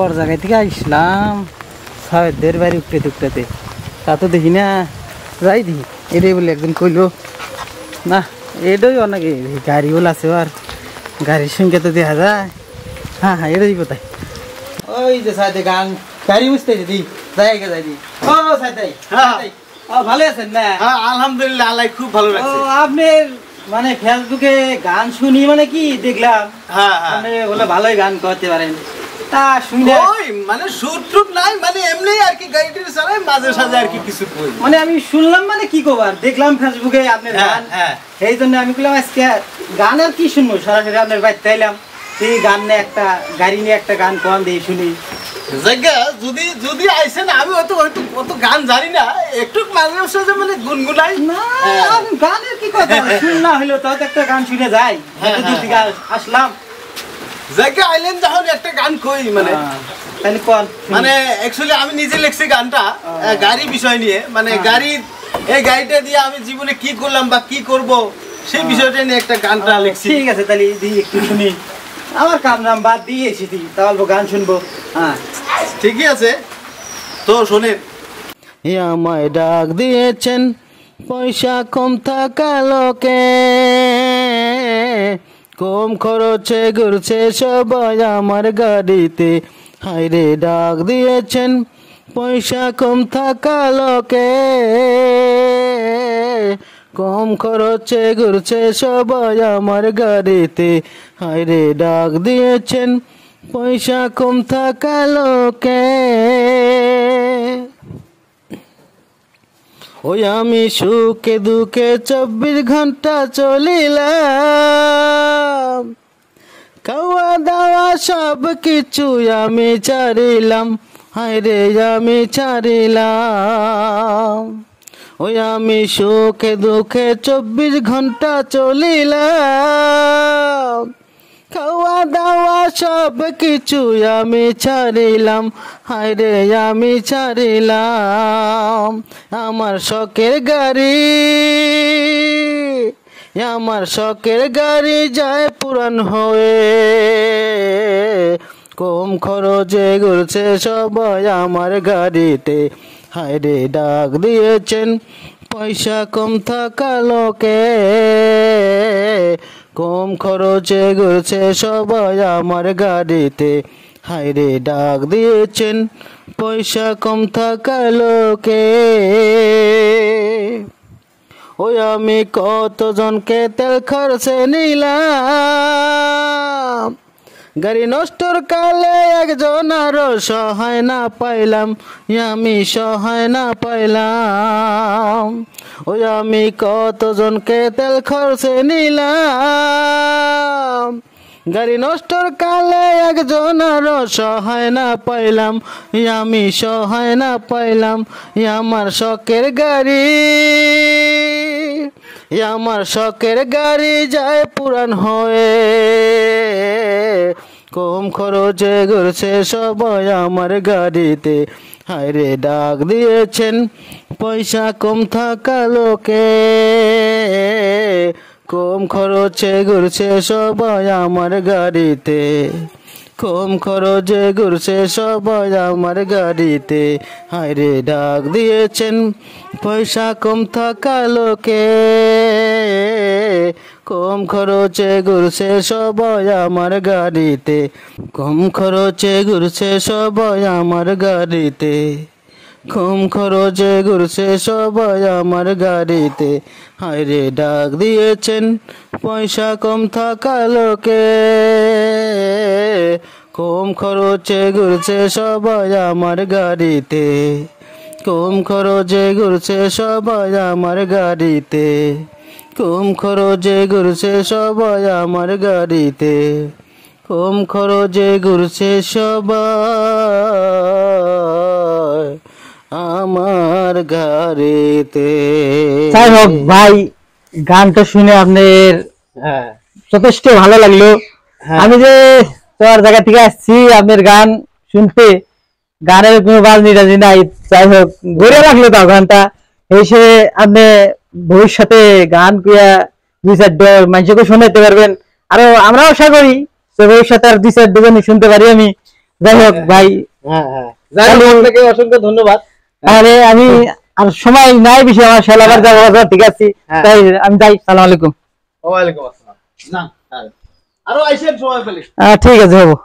তোর জায়গায় থেকে আসলাম সাহেবদের বাড়ি উঠতে তা তো দেখি না যাই দেখি এটাই বলে একদিন কইলো না এটাই অনেকে গাড়ি বলে আছে আর গাড়ির সংখ্যা তো দেখা যায়। হ্যাঁ হ্যাঁ এটাই কোথায় ওই যে সাথে গান গাড়ি বুঝতে দিদি যাই দি ও সাথে ভালো আছেন না? আলহামদুলিল্লাহ আল্লাহ খুব ভালো লাগছে। আপনি মানে ফেসবুকে গান শুনি মানে কি দেখলাম মানে বলে ভালোই গান করতে পারেন তা শুনে ওই মানে সুর টুর নাই মানে এমনি আর কি গাড়িটি চালাই মাঝে সাঝে আর কি কিছু কই মানে আমি শুনলাম মানে কি কবার দেখলাম ফেসবুকে আপনার গান এই জন্য আমি বললাম আজকে গান আর কি শুনবো সরাসরি আপনার বাড়িতে এলাম সেই গান নিয়ে একটা গাড়ি নিয়ে একটা গান কোন দিয়ে শুনি জায়গা যদি যদি আইছেন আমি হয়তো অত গান জানি না একটু মাঝে মাঝে মানে গুনগুনাই না গানের কি কথা শুননা হলো তো একটা গান শুনে যাই দূর থেকে আসলাম জায়গা আইলেন যখন একটা গান কই মানে তাহলে কোন মানে অ্যাকচুয়ালি আমি নিজে লিখছি গানটা গাড়ি বিষয় নিয়ে মানে গাড়ি এই গাড়িটা দিয়ে আমি জীবনে কি করলাম বা কি করব সেই বিষয়টা নিয়ে একটা গানটা লিখছি। ঠিক আছে তাহলে দিই একটু শুনি আমার কাম নাম বাদ দিয়ে এসেছি তাহলে গান শুনবো। হ্যাঁ ঠিকই আছে তো শোনেন। আমায় ডাক দিয়েছেন পয়সা কম থাকা লোকে কম খরচে ঘুরছে সবাই আমার গাড়িতে হায়রে ডাক দিয়েছেন পয়সা কম থাকা লোকে কম খরচে ঘুরছে সবাই আমার গাড়িতে হায়রে ডাক দিয়েছেন পয়সা কম থাকা লোকে ওই আমি সুখে দুঃখে 24 ঘন্টা চলিলাম খাওয়া দাওয়া সব কিছু আমি ছাড়িলাম হায়রে আমি ছাড়িলাম ওই আমি সুখে দুঃখে 24 ঘন্টা চলিলাম খাওয়া দাওয়া সব কিছু আমি ছাড়িলাম হায়রে আমি ছাড়িলাম আমার শখের গাড়ি যায় পুরান হয়ে কম খরচে ঘুরছে সবাই আমার গাড়িতে হায়রে ডাক দিয়েছেন পয়সা কম থাকা লোকে কম খরচে ঘুরছে সবাই আমার গাড়িতে হায়রে ডাক দিয়েছেন পয়সা কম থাকা লোকে ওই আমি কতজনকে তেল খরচে নিলাম গাড়ি নষ্টর কালে একজন আরো সহায় না পাইলাম আমি সহায় না পাইলাম ওই আমি কতজনকে তেল খরচে নিলাম গাড়ি নষ্টর কালে একজন আরো সহায় না পাইলাম আমি সহায় না পাইলাম আমার শখের গাড়ি যায় পুরান হয়ে কম খরচে ঘুরছে সবাই আমার গাড়িতে হায়রে ডাক দিয়েছেন পয়সা কম থাকা লোকে কম খরচে ঘুরছে সবাই আমার গাড়িতে কম খরচে ঘুরছে সবাই আমার গাড়িতে হায়রে ডাক দিয়েছেন পয়সা কম থাকা লোকে কম খরচে ঘুরছে সবাই আমার গাড়িতে কম খরচে ঘুরছে সবাই আমার গাড়িতে কম খরচে ঘুরছে সবাই আমার গাড়িতে হায়রে ডাক দিয়েছেন পয়সা কম থাকা লোকে কম খরচে ঘুরছে সবাই আমার গাড়িতে কম খরচে ঘুরছে সবাই আমার গাড়িতে কম খরচে ঘুরছে সবাই আমার গাড়িতে কম খরচে ঘুরছে সবাই আমার গাড়িতে। যাই হোক ভাই গানটা শুনে আপনার যথেষ্ট ভালো লাগলো। আমি যে তোমার জায়গা থেকে আসছি আপনার গান শুনতে, গানের কোনো বাজনি টাজনি নাই, যাই হোক ঘুরে লাগলো তাও গানটা এসে আপনি ভবিষ্যতে গান কুয়া 2-4 মানুষকে শোনাতে পারবেন। আরো আমরাও আশা করি ভবিষ্যতে আর 2-4 শুনতে পারি আমি। যাই হোক ভাই, হ্যাঁ হ্যাঁ, যাই হোক, আপনাকে অসংখ্য ধন্যবাদ। আরে আমি আর সময় নাই বেশি, আমার শালাবার যাবো, ঠিক আছে, হ্যাঁ। তাই আমি যাই, সালাম আলাইকুম। ওয়ালাইকুম আসসালাম। না, আরো আইসেন সময় পেলে। ঠিক আছে, হবো।